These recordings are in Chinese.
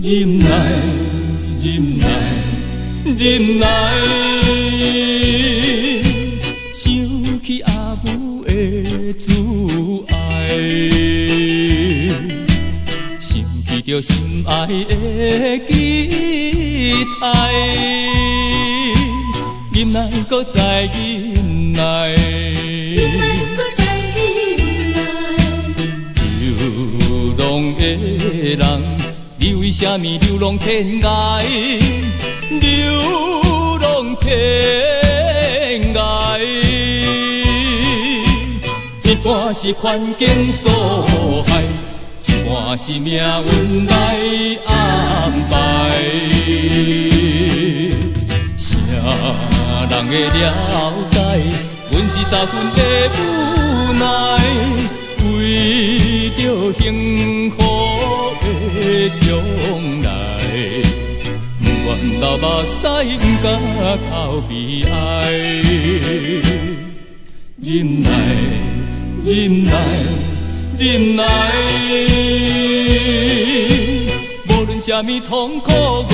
忍耐，忍耐，忍耐，想起阿母的慈爱，想起着心爱的期待，忍耐，搁再忍耐，忍耐，搁再忍耐。流浪的人。你为什么流浪天涯？流浪天涯，一半是环境所害，一半是命运来安排。啥人会了解？阮是十分的无奈，为着幸福。将来，不愿流目屎，不敢哭悲哀。忍耐，忍耐，忍耐，无论什么痛苦，我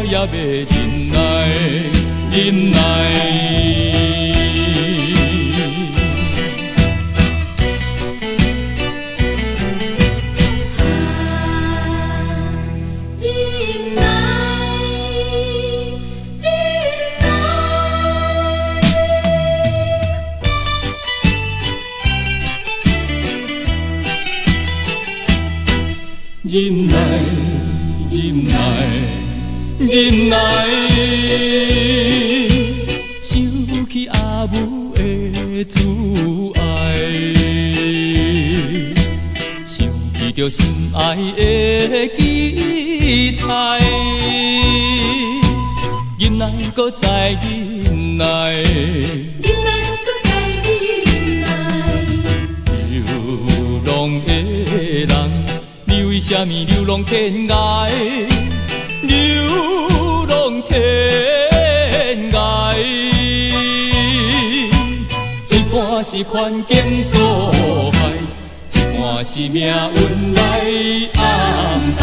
也要忍耐，忍耐。忍耐，忍耐，忍耐，想起阿母的慈爱，想起着心爱的期待，忍耐，搁再忍耐，忍耐，搁再忍耐。流浪的人。你为什么流浪天涯？流浪天涯，一半是环境所害，一半是命运来安排。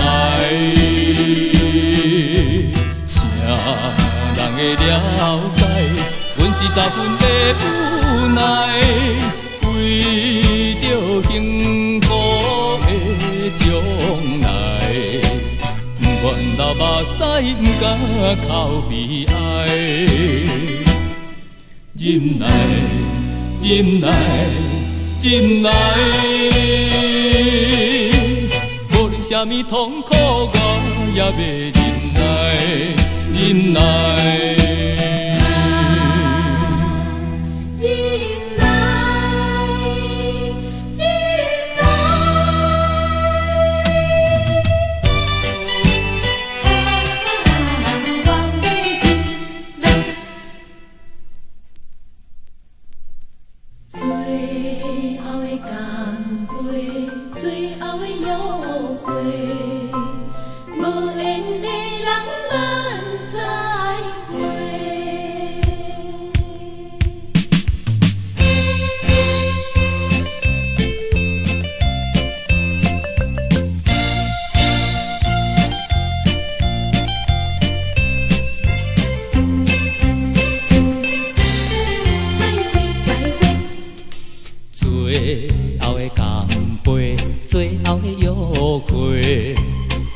啥人会了解？阮是十分的无奈，为着幸福。将来，不愿流目屎，不敢哭悲哀。忍耐，忍耐，忍耐，无论什么痛苦，我也要忍耐，忍耐。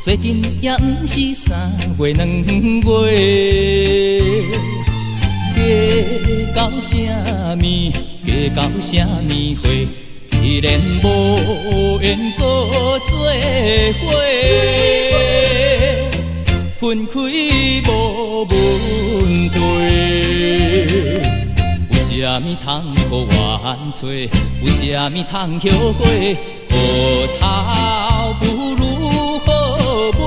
最近也不是3月2月，加到什么？加到什么岁？既然无缘搁做伙，分开无问题。有啥物通搁怨吹？有啥物通后悔？好头不如好尾，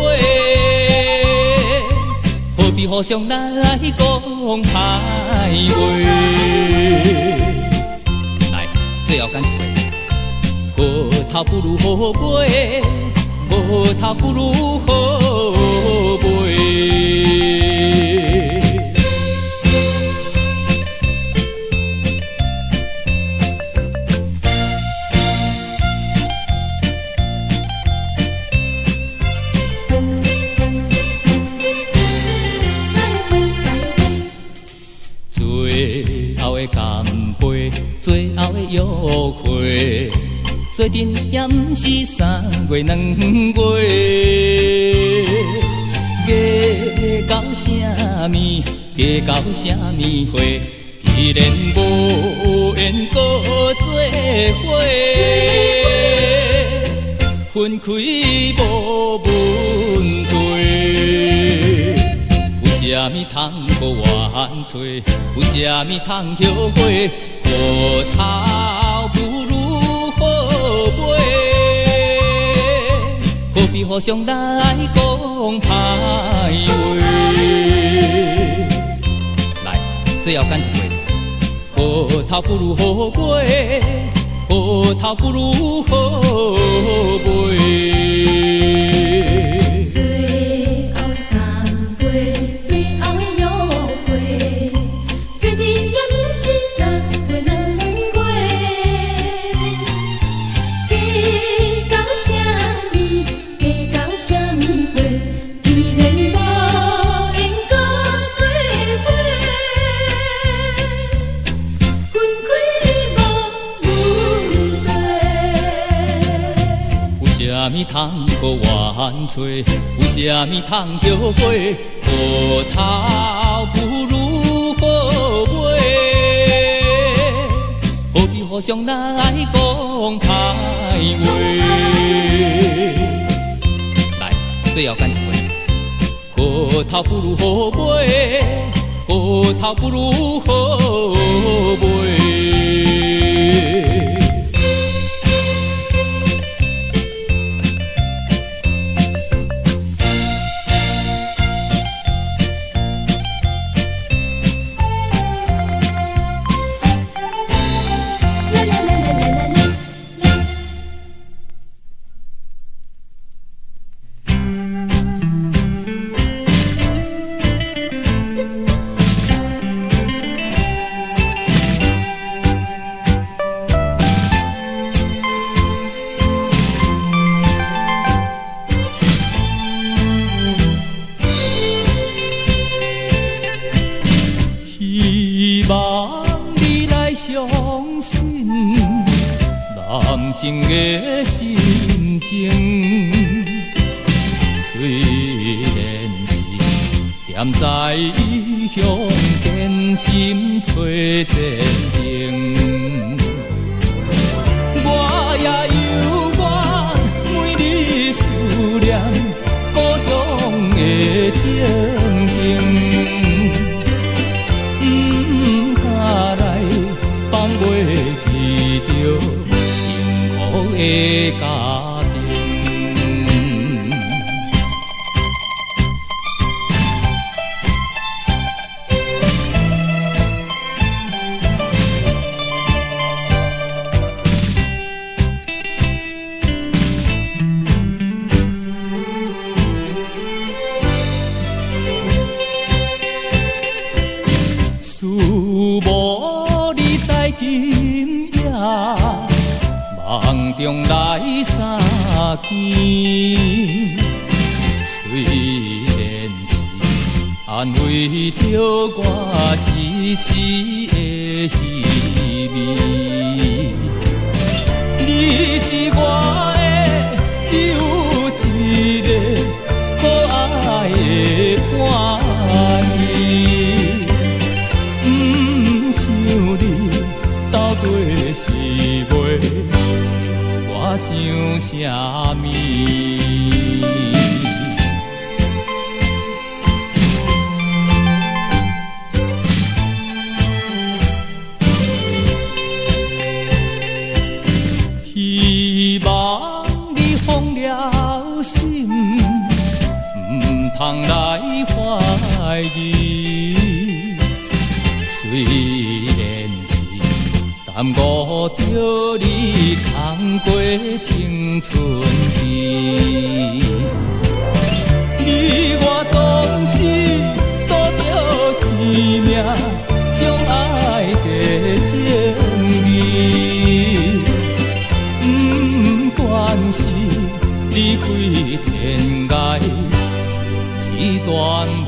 何必互相来讲歹话？来，最后干一回，好头不如好尾，好头不如好尾。做阵也毋是3月2月，嫁到啥物？嫁到啥物花？既然无缘搁做伙，分开无问题。有啥物通搁怨吹？有啥物通后悔？好头不如好尾，何必互相来讲歹话？来，最后干一回。好头不如好尾，好头不如好尾。最后的干杯，最后的约会，这阵也不是3月2月。嫁到啥物？嫁到啥物花？既然无缘搁做伙。有啥物通搁怨吹？有啥物通后悔？好头不如好尾，何必互相来讲歹话？来，最后干一回。好头不如好尾，好头不如好尾。希望你来相信男性的心情，虽然是踮在乡间心找前程，我也有我每日思念故乡的情形。的家庭，思无你在今夜。梦中来相见，虽然是安慰着我一时的虚伪，你是我的只有一个可爱的伴侣，不想你到底是袂。我想啥物？希望你放了心，唔通来怀疑。虽然是耽误着你空过青春期，你我总是拄着生命相爱的情义，不管是离开天涯，情是断袂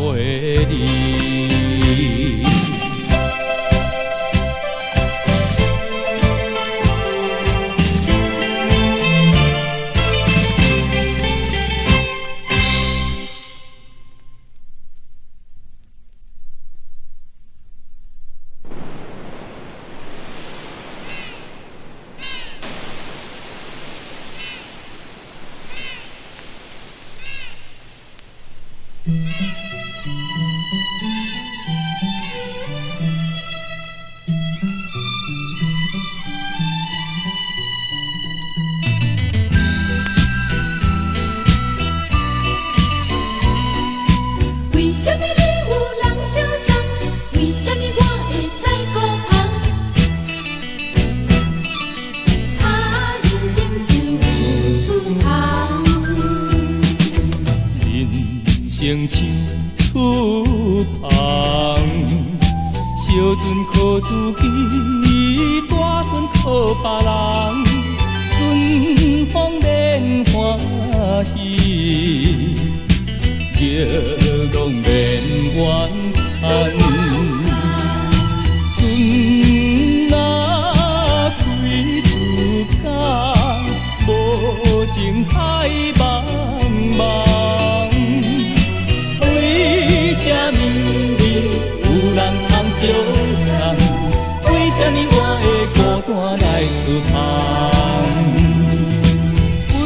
离。为什么你有人相送？为什么我会使孤单？人生像厝旁，人生像厝旁，小船靠自己，大船靠别人，顺风免欢喜，月浪免怨叹。船若开出港，无情海茫茫。为什么有人通相送？为什么我会孤单来出航？为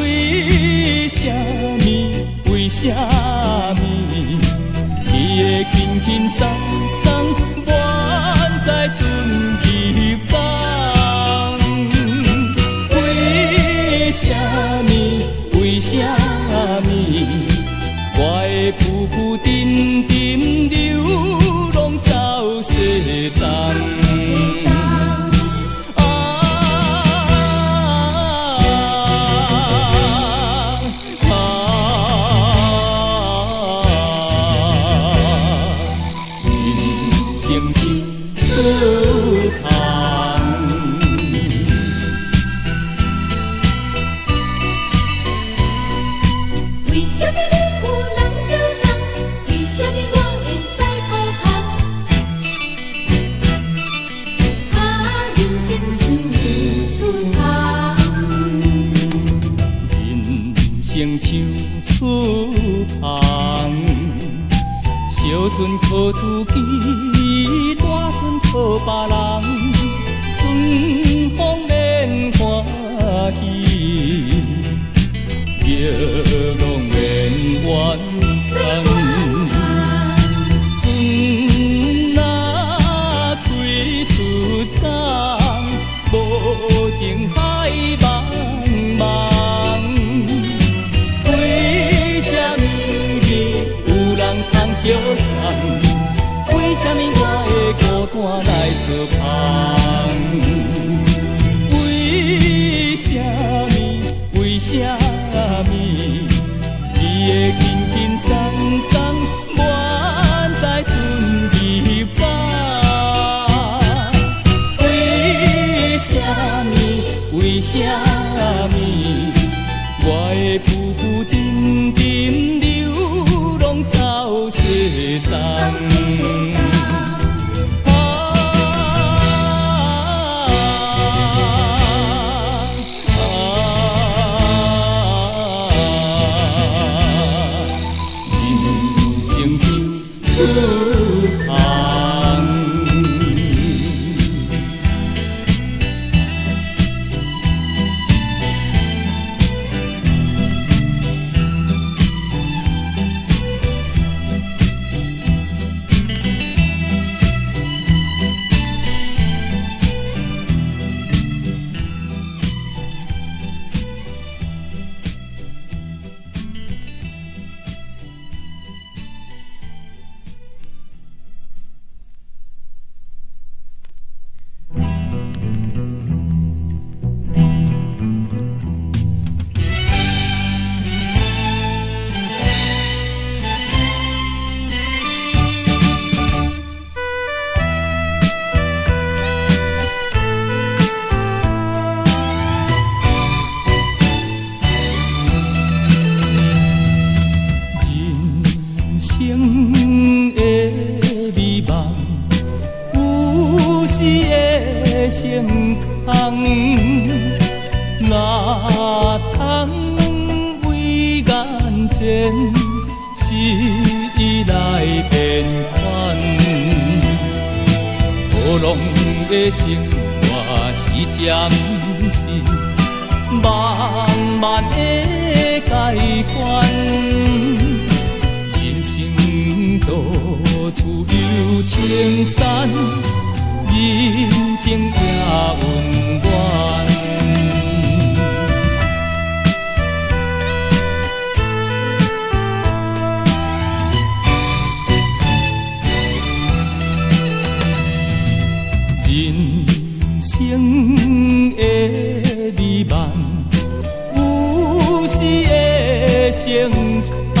什么？为什么？你会轻轻松松，满载船去放？为什么？为什么？我会浮浮沉沉流浪走西东。为什么你有人相送？为什么我会使孤单？人生像厝旁，人生像厝旁，小船靠自己，大船靠别人，顺风免欢喜，月浪免怨叹。船若开出港，无情海茫茫。为什么有人通相送？为什么我会孤单来出航？为什么？为什么？你会轻轻松松，满载船去放？为什么？为什么？我会浮浮沉沉流浪走西东。厝旁，成空，哪通为眼前失意来变款？好浪的生活是暂时，慢慢的改观，人生到处有青山，人情也温暖。人生的美满，有时会成空，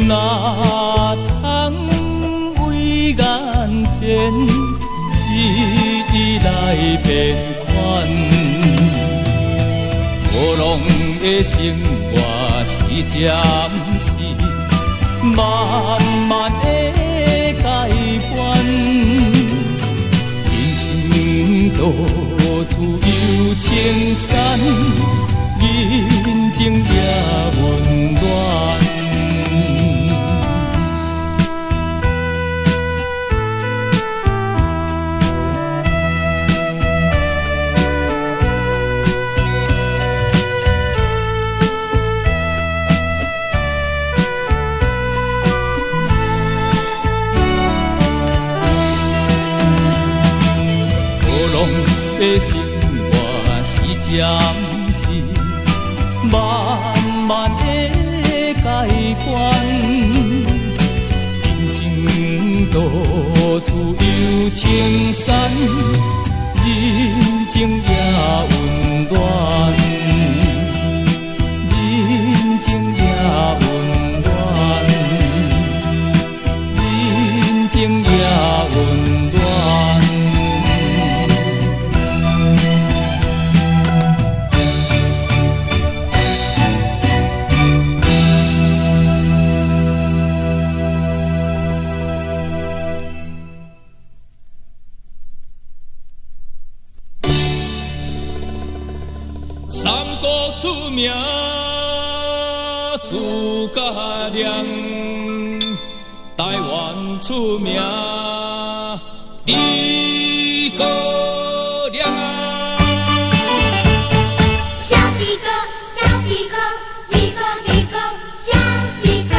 哪通为眼前失意来变款？无浪的生活是暂时，慢慢的改变。到处有青山，人情也温暖。的生活是暂时，慢慢的改观。人生到处有青山，人情也温暖，人情也温暖，人情也温暖。三国出名诸葛亮，台湾出名诸葛亮啊！小比哥，小比哥，比哥比哥，小比哥。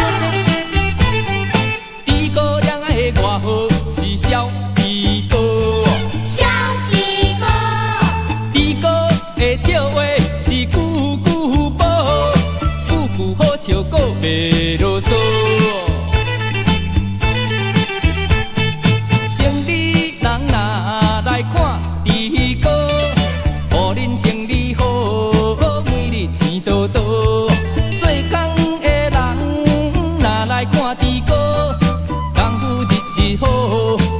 诸葛亮的外号是小比哥，小比哥。诸葛的笑话。句句宝，句句好笑，搁袂啰嗦。生理人若来看猪哥，予恁生理好，每日钱多多。做工的人若来看猪哥，功夫日日好，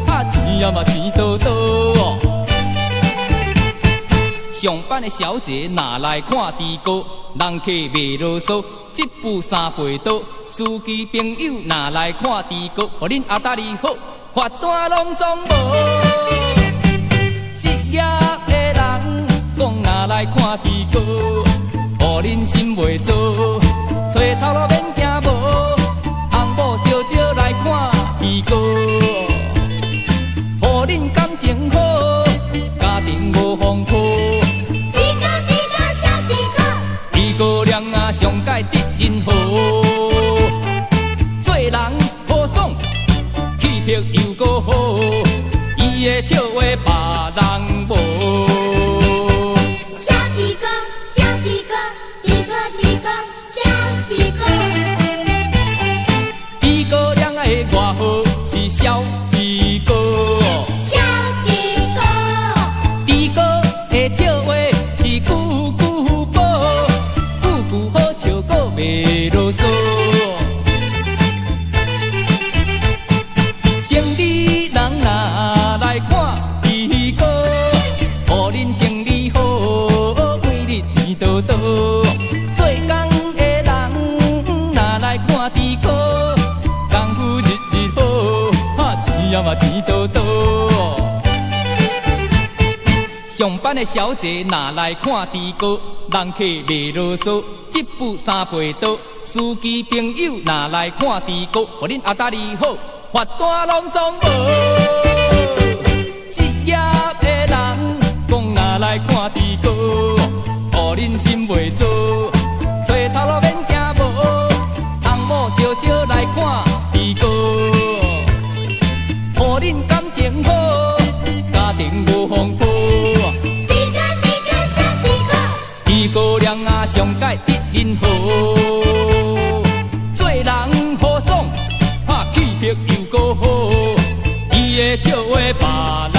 拍钱也嘛钱多多。上班的小姐若来看猪哥，人客袂啰嗦，一步三倍多。司机朋友若来看猪哥，互恁阿达哩好，罚单拢总无。失业的人讲若来看猪哥，互恁心袂做，找头路免惊无，红某小少来看猪哥，互恁感情好，家庭无风波。诸葛亮啊，上界得人好，做人好爽，气魄又搁好，伊的笑话别人无。小比哥，小比哥，比哥比哥，小比哥。诸葛亮的外号是小比哥，小比哥。诸葛的笑话是句句宝。好笑搁袂啰嗦，生理人若来看猪哥，予恁生理好，每日钱多多。做工的人若来看猪哥，功夫日日好，拍钱也嘛钱多多。上班的小姐若来看猪哥，人客袂啰嗦，一步三倍多。司机朋友若来看猪哥，互恁阿达哩好，罚单拢总无。失业的人讲若来看猪哥，互恁心袂做，找头路免惊无，红某小少来看猪比高，互恁感情好，家庭无风波。比哥比哥上比哥，比高粱啊，上界得恁好，做人豪爽，拍气魄又够好，伊的笑话别人。